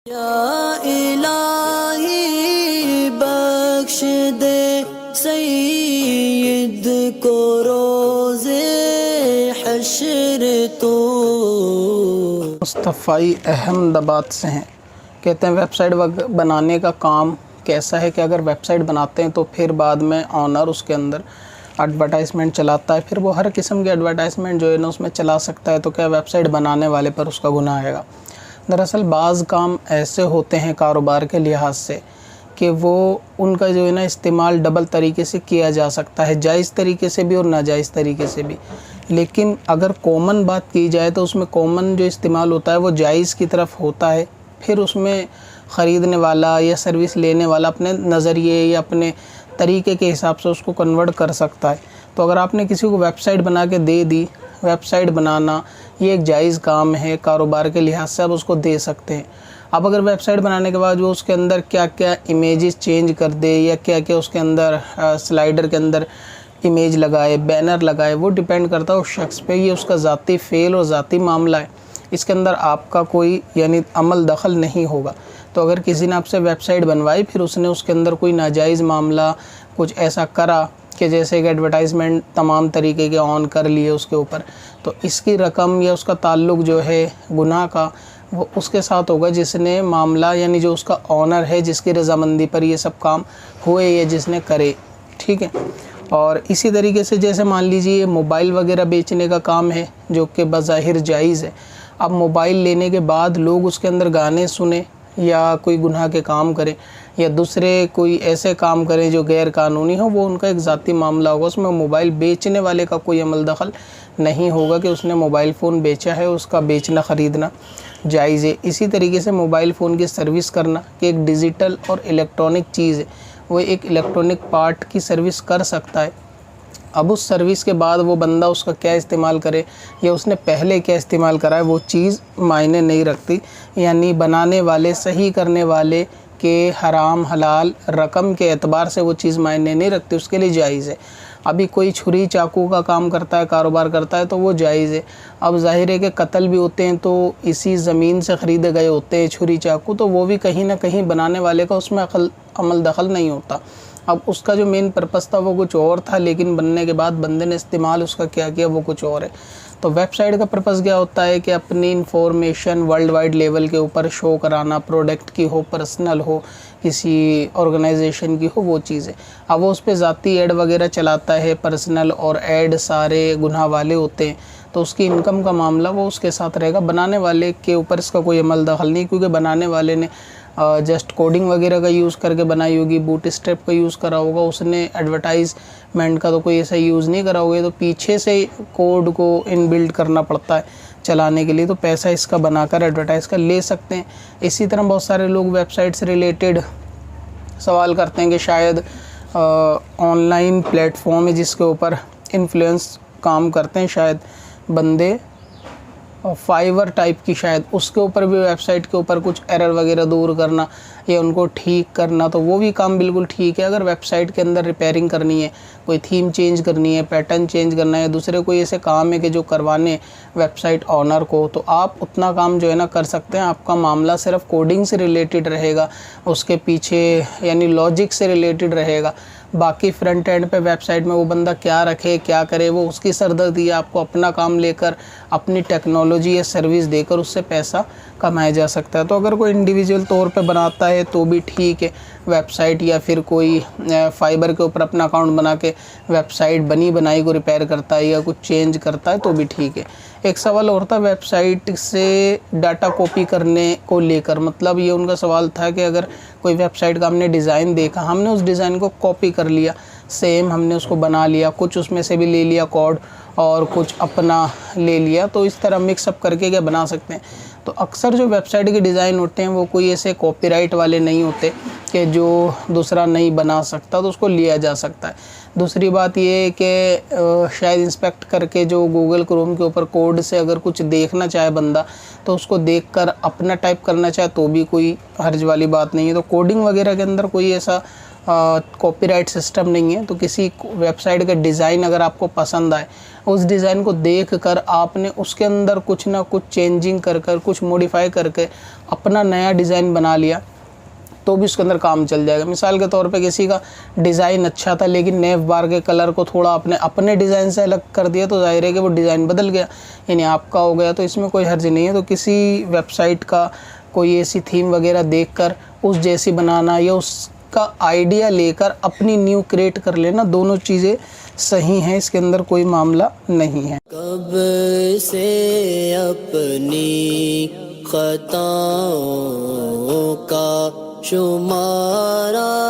या इलाही बख्श दे सईद को रोज़े हश्र तो। मुस्तफ़ाई अहमदाबाद से हैं। कहते हैं वेबसाइट बनाने का काम कैसा है कि अगर वेबसाइट बनाते हैं तो फिर बाद में ऑनर उसके अंदर एडवर्टाइजमेंट चलाता है, फिर वो हर किस्म की एडवर्टाइजमेंट जो है ना उसमें चला सकता है, तो क्या वेबसाइट बनाने वाले पर उसका गुनाह आएगा? दरअसल बाज़ काम ऐसे होते हैं कारोबार के लिहाज से कि वो उनका जो है ना इस्तेमाल डबल तरीके से किया जा सकता है, जायज़ तरीके से भी और नाजायज़ तरीके से भी। लेकिन अगर कॉमन बात की जाए तो उसमें कॉमन जो इस्तेमाल होता है वो जायज़ की तरफ होता है। फिर उसमें ख़रीदने वाला या सर्विस लेने वाला अपने नज़रिए या अपने तरीके के हिसाब से उसको कन्वर्ट कर सकता है। तो अगर आपने किसी को वेबसाइट बना के दे दी, वेबसाइट बनाना ये एक जायज़ काम है कारोबार के लिहाज से, आप उसको दे सकते हैं। अब अगर वेबसाइट बनाने के बाद वो उसके अंदर क्या क्या इमेजेस चेंज कर दे या क्या क्या उसके अंदर स्लाइडर के अंदर इमेज लगाए, बैनर लगाए, वो डिपेंड करता है उस शख्स पे। ये उसका ज़ाती फ़ेल और ज़ाती मामला है, इसके अंदर आपका कोई यानी अमल दखल नहीं होगा। तो अगर किसी ने आपसे वेबसाइट बनवाई फिर उसने उसके अंदर कोई नाजायज़ मामला कुछ ऐसा करा कि जैसे एक एडवर्टाइजमेंट तमाम तरीके के ऑन कर लिए उसके ऊपर, तो इसकी रकम या उसका ताल्लुक़ जो है गुनाह का वो उसके साथ होगा जिसने मामला यानी जो उसका ऑनर है, जिसकी रज़ामंदी पर ये सब काम हुए या जिसने करे। ठीक है। और इसी तरीके से जैसे मान लीजिए मोबाइल वगैरह बेचने का काम है जो कि बज़ाहिर जायज़ है। अब मोबाइल लेने के बाद लोग उसके अंदर गाने सुने या कोई गुनाह के काम करें या दूसरे कोई ऐसे काम करें जो गैर कानूनी हो, वो उनका एक ज़ाती मामला होगा। उसमें मोबाइल बेचने वाले का कोई अमल दखल नहीं होगा कि उसने मोबाइल फ़ोन बेचा है, उसका बेचना ख़रीदना जायज़ है। इसी तरीके से मोबाइल फ़ोन की सर्विस करना कि एक डिजिटल और इलेक्ट्रॉनिक चीज़ है, वो एक इलेक्ट्रॉनिक पार्ट की सर्विस कर सकता है। अब उस सर्विस के बाद वो बंदा उसका क्या इस्तेमाल करे या उसने पहले क्या इस्तेमाल करा है वो चीज़ मायने नहीं रखती। यानी बनाने वाले, सही करने वाले के हराम हलाल रकम के एतबार से वो चीज़ मायने नहीं रखती, उसके लिए जायज़ है। अभी कोई छुरी चाकू का काम करता है, कारोबार करता है, तो वो जायज़ है। अब ज़ाहिर है कि कत्ल भी होते हैं तो इसी ज़मीन से ख़रीदे गए होते हैं छुरी चाकू, तो वो भी कहीं ना कहीं बनाने वाले का उसमें अमल दखल नहीं होता। अब उसका जो मेन पर्पस था वो कुछ और था, लेकिन बनने के बाद बंदे ने इस्तेमाल उसका क्या किया वो कुछ और है। तो वेबसाइट का पर्पस क्या होता है कि अपनी इंफॉर्मेशन वर्ल्ड वाइड लेवल के ऊपर शो कराना, प्रोडक्ट की हो, पर्सनल हो, किसी ऑर्गेनाइजेशन की हो, वो चीज़ें। अब वो उस पर ज़ाती ऐड वगैरह चलाता है, पर्सनल और ऐड सारे गुनाह वाले होते हैं, तो उसकी इनकम का मामला वो उसके साथ रहेगा। बनाने वाले के ऊपर इसका कोई अमल दखल नहीं, क्योंकि बनाने वाले ने जस्ट कोडिंग वगैरह का यूज़ करके बनाई होगी, बूट स्ट्रैप का यूज़ करा होगा, उसने एडवर्टाइजमेंट का तो कोई ऐसा यूज़ नहीं करा होगा। तो पीछे से कोड को इनबिल्ड करना पड़ता है चलाने के लिए, तो पैसा इसका बनाकर एडवर्टाइज़ का ले सकते हैं। इसी तरह बहुत सारे लोग वेबसाइट से रिलेटेड सवाल करते हैं कि शायद ऑनलाइन प्लेटफॉर्म है जिसके ऊपर इन्फ्लुएंस काम करते हैं शायद बंदे, फाइवर टाइप की, शायद उसके ऊपर भी वेबसाइट के ऊपर कुछ एरर वगैरह दूर करना या उनको ठीक करना, तो वो भी काम बिल्कुल ठीक है। अगर वेबसाइट के अंदर रिपेयरिंग करनी है, कोई थीम चेंज करनी है, पैटर्न चेंज करना है, दूसरे कोई ऐसे काम है कि जो करवाने वेबसाइट ऑनर को, तो आप उतना काम जो है ना कर सकते हैं। आपका मामला सिर्फ कोडिंग से रिलेटेड रहेगा, उसके पीछे यानी लॉजिक से रिलेटेड रहेगा। बाकी फ्रंट एंड पे वेबसाइट में वो बंदा क्या रखे क्या करे वो उसकी सरदर्दी है। आपको अपना काम लेकर अपनी टेक्नोलॉजी या सर्विस देकर उससे पैसा कमाया जा सकता है। तो अगर कोई इंडिविजुअल तौर पे बनाता है तो भी ठीक है वेबसाइट, या फिर कोई फाइबर के ऊपर अपना अकाउंट बना के वेबसाइट बनी बनाई को रिपेयर करता है या कुछ चेंज करता है तो भी ठीक है। एक सवाल और था वेबसाइट से डाटा कॉपी करने को लेकर, मतलब ये उनका सवाल था कि अगर कोई वेबसाइट का हमने डिज़ाइन देखा, हमने उस डिज़ाइन को कॉपी कर लिया, सेम हमने उसको बना लिया, कुछ उसमें से भी ले लिया कोड और कुछ अपना ले लिया, तो इस तरह मिक्सअप करके क्या बना सकते हैं। तो अक्सर जो वेबसाइट के डिज़ाइन होते हैं वो कोई ऐसे कॉपीराइट वाले नहीं होते कि जो दूसरा नहीं बना सकता तो उसको लिया जा सकता है। दूसरी बात ये है कि शायद इंस्पेक्ट करके जो गूगल क्रोम के ऊपर कोड से अगर कुछ देखना चाहे बंदा तो उसको देखकर अपना टाइप करना चाहे तो भी कोई हर्ज वाली बात नहीं है। तो कोडिंग वगैरह के अंदर कोई ऐसा कॉपीराइट सिस्टम नहीं है। तो किसी वेबसाइट का डिज़ाइन अगर आपको पसंद आए, उस डिज़ाइन को देख कर आपने उसके अंदर कुछ ना कुछ चेंजिंग कर कर, कुछ मॉडिफाई करके अपना नया डिज़ाइन बना लिया, तो भी उसके अंदर काम चल जाएगा। मिसाल के तौर पे किसी का डिज़ाइन अच्छा था लेकिन नेव बार के कलर को थोड़ा आपने अपने डिज़ाइन से अलग कर दिया, तो जाहिर है कि वो डिज़ाइन बदल गया, यानी आपका हो गया, तो इसमें कोई हर्ज नहीं है। तो किसी वेबसाइट का कोई ऐसी थीम वगैरह देखकर उस जैसी बनाना या उसका आइडिया लेकर अपनी न्यू क्रिएट कर लेना, दोनों चीज़ें सही हैं, इसके अंदर कोई मामला नहीं है। कब से अपनी खताओं का शुमारा